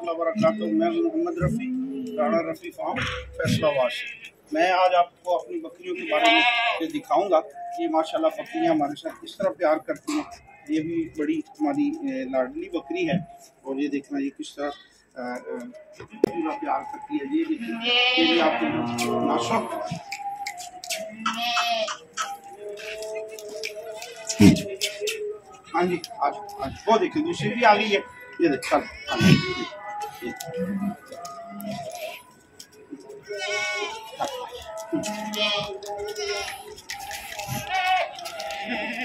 रहमतुल्लाहि व बरकातुहू। मैं मोहम्मद रफ़ी, राना रफ़ी फार्म फैसलाबाद से। मैं आज आपको अपनी बकरियों के बारे में दिखाऊंगा। ये माशाल्लाह बकरियां हमारे साथ किस तरह प्यार करती हैं। ये भी बड़ी हमारी लाडली बकरी है और ये देखना ये किस तरह पूरा प्यार करती है। ये देखिए, ये भी आपको नाशा हाँ जी, आज वो देखिए दूसरी भी आ गई है। ये देख चल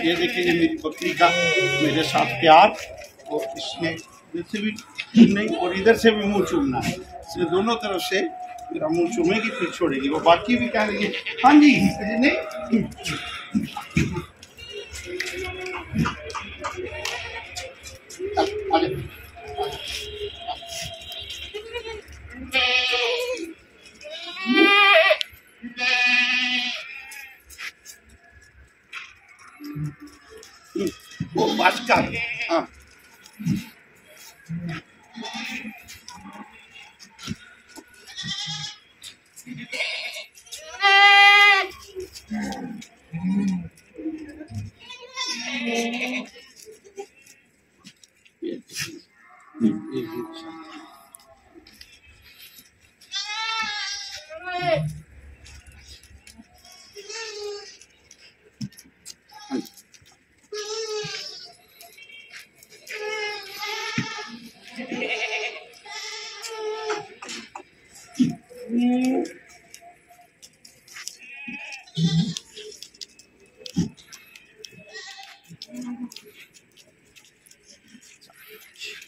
ये देखिए, ये मेरी बकरी का मेरे साथ प्यार। और इसमें इधर से भी नहीं और इधर से भी मुंह चूमना है। इसने दोनों तरफ से मेरा मुंह चूमेगी फिर छोड़ेगी। वो बाकी भी कह रही है हाँ जी नहीं। वो बात कर हाँ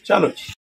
चलो जी।